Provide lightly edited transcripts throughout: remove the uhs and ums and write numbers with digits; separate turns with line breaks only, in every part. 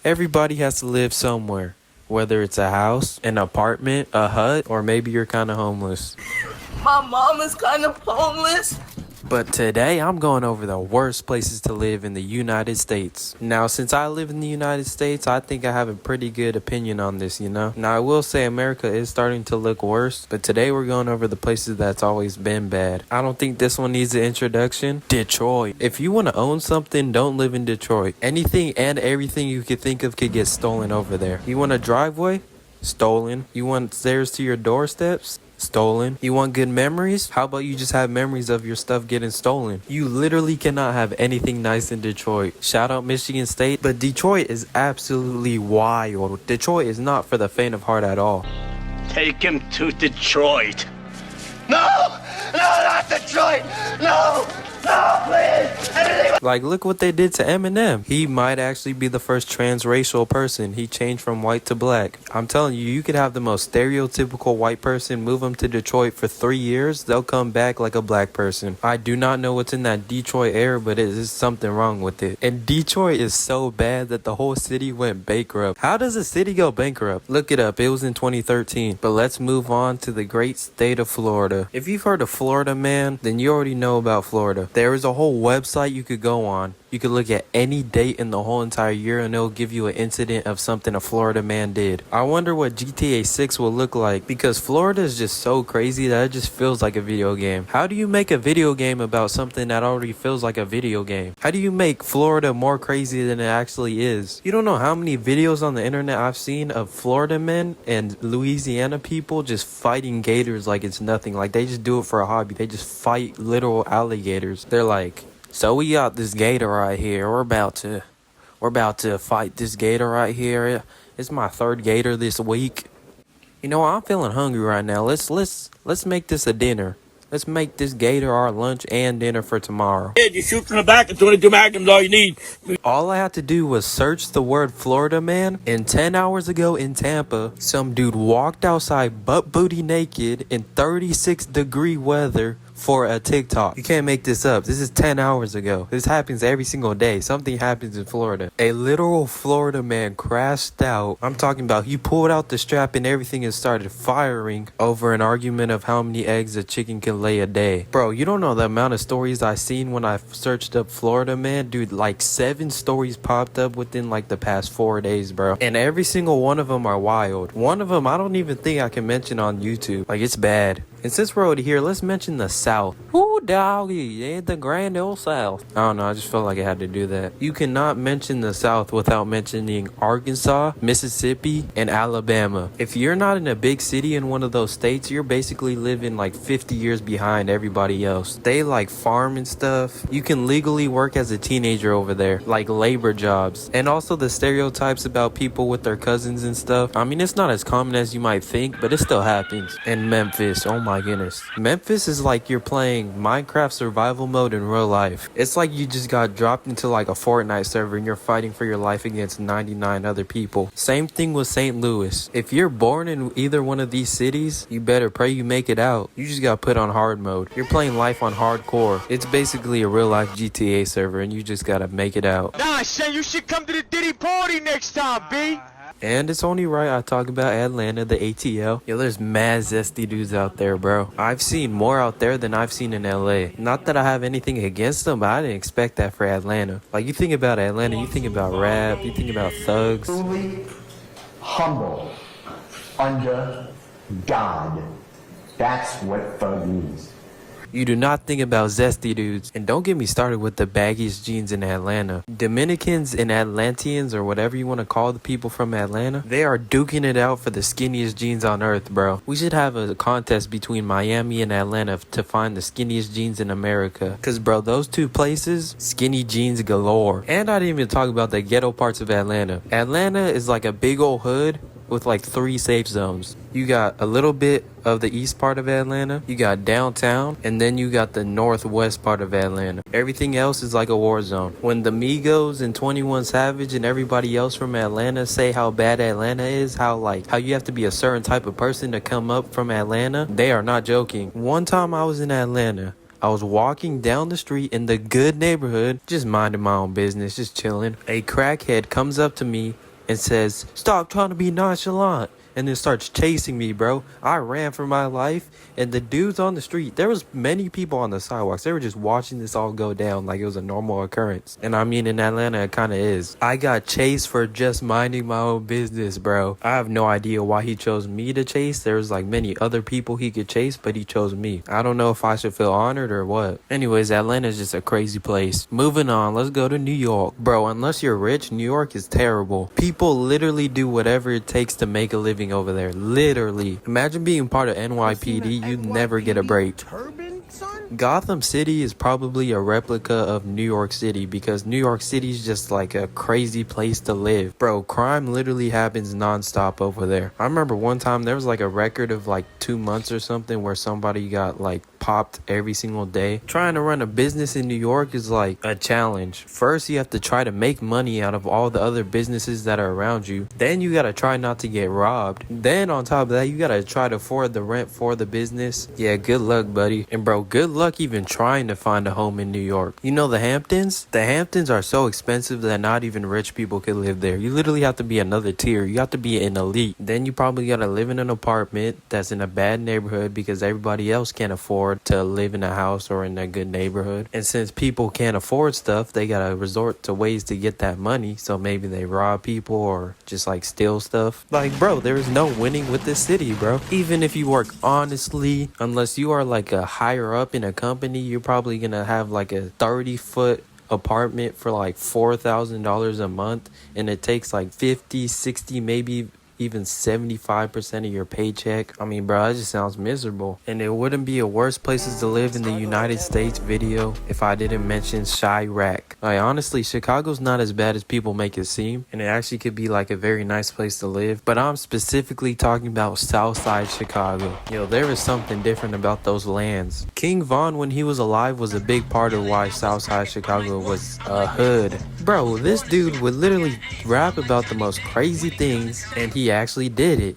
Everybody has to live somewhere, whether it's a house, an apartment, a hut, or maybe you're kind of homeless.
My mom is kind of homeless.
But today I'm going over the worst places to live in the United States. Now, since I live in the United States, I think I have a pretty good opinion on this, you know? Now, I will say America is starting to look worse, but today we're going over the places that's always been bad. I don't think this one needs an introduction. Detroit. If you want to own something, don't live in Detroit. Anything and everything you could think of could get stolen over there. You want a driveway? Stolen. You want stairs to your doorsteps? Stolen. You want good memories? How about you just have memories of your stuff getting stolen? You literally cannot have anything nice in Detroit. Shout out Michigan State, but Detroit is absolutely wild. Detroit is not for the faint of heart at all.
Take him to Detroit.
No, not Detroit. No, please.
Like, look what they did to Eminem. He might actually be the first transracial person. He changed from white to black. I'm telling you, you could have the most stereotypical white person, move them to Detroit for 3 years, they'll come back like a black person. I do not know what's in that Detroit air, but it is something wrong with it. And Detroit is so bad that the whole city went bankrupt. How does a city go bankrupt? Look it up. It was in 2013. But let's move on to the great state of Florida. If you've heard of Florida, man, then you already know about Florida. There is a whole website you could go on. You could look at any date in the whole entire year and it'll give you an incident of something a Florida man did. I wonder what GTA 6 will look like because Florida is just so crazy that it just feels like a video game. How do you make a video game about something that already feels like a video game? How do you make Florida more crazy than it actually is? You don't know how many videos on the internet I've seen of Florida men and Louisiana people just fighting gators like it's nothing. Like they just do it for a hobby. They just fight literal alligators. They're like, so we got this gator right here. We're about to fight this gator right here. It's my third gator this week. You know, I'm feeling hungry right now. Let's make this a dinner. Let's make this gator our lunch and dinner for tomorrow.
Yeah, you shoot from the back and 22 Magnums, all you need.
All I had to do was search the word Florida man, and 10 hours ago in Tampa, some dude walked outside butt booty naked in 36-degree weather for a TikTok. You can't make this up. This is 10 hours ago. This happens every single day. Something happens in Florida. A literal Florida man crashed out. I'm talking about he pulled out the strap and everything and started firing over an argument of how many eggs a chicken can lay a day. Bro, you don't know the amount of stories I seen when I searched up Florida man. Dude, like 7 stories popped up within like the past 4 days, bro. And every single one of them are wild. One of them I don't even think I can mention on YouTube. Like, it's bad. And since we're already here, let's mention the South. Ooh, doggy, ain't the grand old South. I don't know, I just felt like I had to do that. You cannot mention the South without mentioning Arkansas, Mississippi, and Alabama. If you're not in a big city in one of those states, you're basically living like 50 years behind everybody else. They like farm and stuff. You can legally work as a teenager over there, like labor jobs. And also the stereotypes about people with their cousins and stuff. I mean, it's not as common as you might think, but it still happens. And Memphis, oh my goodness. Memphis is like you're playing Minecraft survival mode in real life. It's like you just got dropped into like a Fortnite server and you're fighting for your life against 99 other people. Same thing with St. Louis. If you're born in either one of these cities, you better pray you make it out. You just got put on hard mode. You're playing life on hardcore. It's basically a real life GTA server and you just gotta make it out.
Nah, Shane, you should come to the Diddy party next time, B.
And it's only right I talk about Atlanta, the ATL. Yo, there's mad zesty dudes out there, bro. I've seen more out there than I've seen in LA. Not that I have anything against them, but I didn't expect that for Atlanta. Like, you think about Atlanta, you think about rap, you think about thugs.
Truly humble under God. That's what thug means.
You do not think about zesty dudes. And don't get me started with the baggiest jeans in Atlanta. Dominicans and Atlanteans, or whatever you want to call the people from Atlanta, they are duking it out for the skinniest jeans on earth, bro. We should have a contest between Miami and Atlanta to find the skinniest jeans in America. Cause bro, those two places, skinny jeans galore. And I didn't even talk about the ghetto parts of Atlanta. Atlanta is like a big old hood with like 3 safe zones. You got a little bit of the east part of Atlanta, you got downtown, and then you got the northwest part of Atlanta. Everything else is like a war zone. When the Migos and 21 Savage and everybody else from Atlanta say how bad Atlanta is, how you have to be a certain type of person to come up from Atlanta, they are not joking. One time I was in Atlanta, I was walking down the street in the good neighborhood, just minding my own business, just chilling. A crackhead comes up to me and says, "Stop trying to be nonchalant," and then starts chasing me, bro. I ran for my life, and the dudes on the street, there was many people on the sidewalks. They were just watching this all go down like it was a normal occurrence. And I mean, in Atlanta, it kind of is. I got chased for just minding my own business, bro. I have no idea why he chose me to chase. There was like many other people he could chase, but he chose me. I don't know if I should feel honored or what. Anyways, Atlanta is just a crazy place. Moving on, let's go to New York. Bro, unless you're rich, New York is terrible. People literally do whatever it takes to make a living over there. Literally. Imagine being part of NYPD, you'd never get a break. Gotham City is probably a replica of New York City because New York City is just like a crazy place to live. Bro, crime literally happens nonstop over there. I remember one time there was like a record of like 2 months or something where somebody got like popped every single day. Trying to run a business in New York is like a challenge. First, you have to try to make money out of all the other businesses that are around you. Then you gotta try not to get robbed. Then on top of that, you gotta try to afford the rent for the business. Yeah, good luck, buddy. And bro, good luck even trying to find a home in New York. You know the Hamptons? The Hamptons are so expensive that not even rich people could live there. You literally have to be another tier. You have to be an elite. Then you probably gotta live in an apartment that's in a bad neighborhood because everybody else can't afford to live in a house or in a good neighborhood. And since people can't afford stuff, they gotta resort to ways to get that money. So maybe they rob people or just like steal stuff. Like, bro, there is no winning with this city, bro. Even if you work honestly, unless you are like a higher up in a company, you're probably gonna have like a 30-foot apartment for like $4,000 a month, and it takes like 50, 60, maybe even 75% of your paycheck. I mean, bro, that just sounds miserable. And it wouldn't be a worse places to live in the United States video if I didn't mention Chiraq. Like, honestly, Chicago's not as bad as people make it seem, and it actually could be like a very nice place to live. But I'm specifically talking about Southside Chicago. Yo, there is something different about those lands. King Von, when he was alive, was a big part of why Southside Chicago was a hood. Bro, this dude would literally rap about the most crazy things, and he actually did it.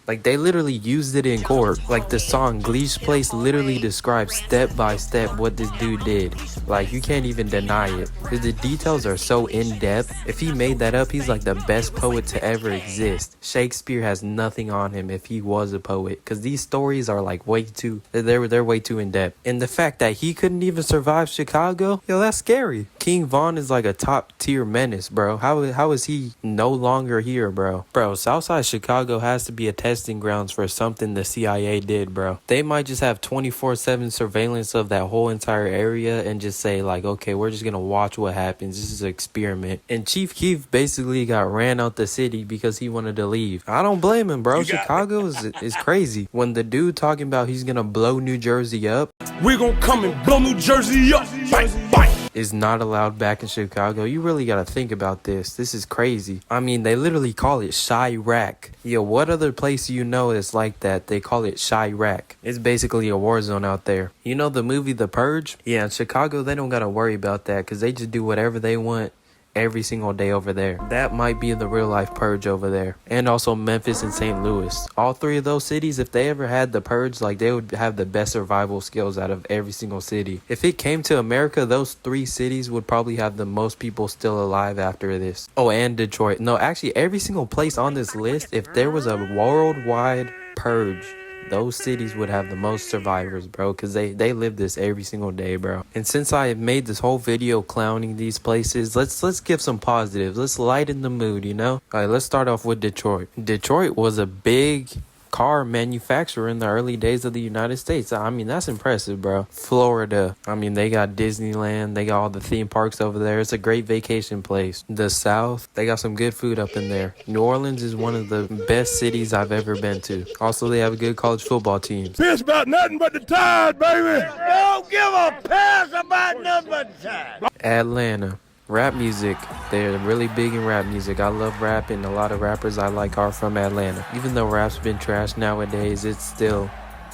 Like, they literally used it in court. Like, the song Glee's Place literally describes step by step what this dude did. Like, you can't even deny it, because the details are so in-depth. If he made that up, he's like the best poet to ever exist. Shakespeare has nothing on him if he was a poet, because these stories are like way too, they're way too in-depth. And the fact that he couldn't even survive Chicago, yo, that's scary. King Von is like a top tier menace, bro. How is he no longer here, bro? Bro, Southside Chicago has to be a testing grounds for something the CIA did, bro. They might just have 24/7 surveillance of that whole entire area and just say like, okay, we're just gonna watch what happens. This is an experiment. And Chief Keef basically got ran out the city because he wanted to leave. I don't blame him, bro. Chicago is crazy. When the dude talking about he's gonna blow New Jersey up,
We're gonna come and blow New Jersey up. Bang, bang.
is not allowed back in Chicago. You really gotta think about this. This is crazy. I mean, they literally call it Chiraq. Yo, what other place do you know is like that? They call it Chiraq. It's basically a war zone out there. You know the movie The Purge? Yeah, in Chicago, they don't gotta worry about that because they just do whatever they want every single day over there. That might be the real life purge over there. And also Memphis and St. Louis. All three of those cities, if they ever had the purge, like, they would have the best survival skills out of every single city. If it came to America, those three cities would probably have the most people still alive after this. Oh, and Detroit. No, actually, every single place on this list, if there was a worldwide purge, those cities would have the most survivors, bro, because they live this every single day, bro. And since I have made this whole video clowning these places, let's give some positives. Let's lighten the mood, you know? All right, let's start off with Detroit. Detroit was a big car manufacturer in the early days of the United States. I mean, that's impressive, bro. Florida, I mean, they got Disneyland, they got all the theme parks over there. It's a great vacation place. The South, they got some good food up in there. New Orleans is one of the best cities I've ever been to. Also, they have a good college football team.
Piss about nothing but the tide, baby.
Don't give a piss about nothing but time.
Atlanta. Rap music, they're really big in rap music. I love rap, and a lot of rappers I like are from Atlanta. Even though rap's been trashed nowadays, it's still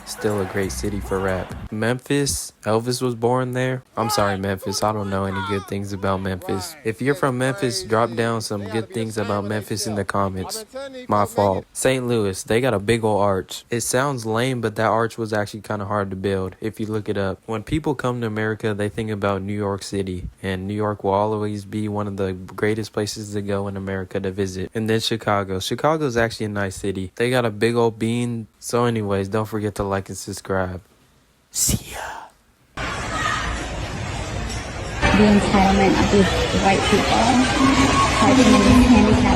Still a great city for rap. Memphis, Elvis was born there. I'm sorry, Memphis. I don't know any good things about Memphis. If you're from Memphis, drop down some good things about Memphis in the comments. My fault. St. Louis, they got a big old arch. It sounds lame, but that arch was actually kind of hard to build if you look it up. When people come to America, they think about New York City, and New York will always be one of the greatest places to go in America to visit. And then Chicago. Chicago's actually a nice city. They got a big old bean. So anyways, don't forget to like and subscribe. See ya.
The entitlement of these white people, fighting in these handicapped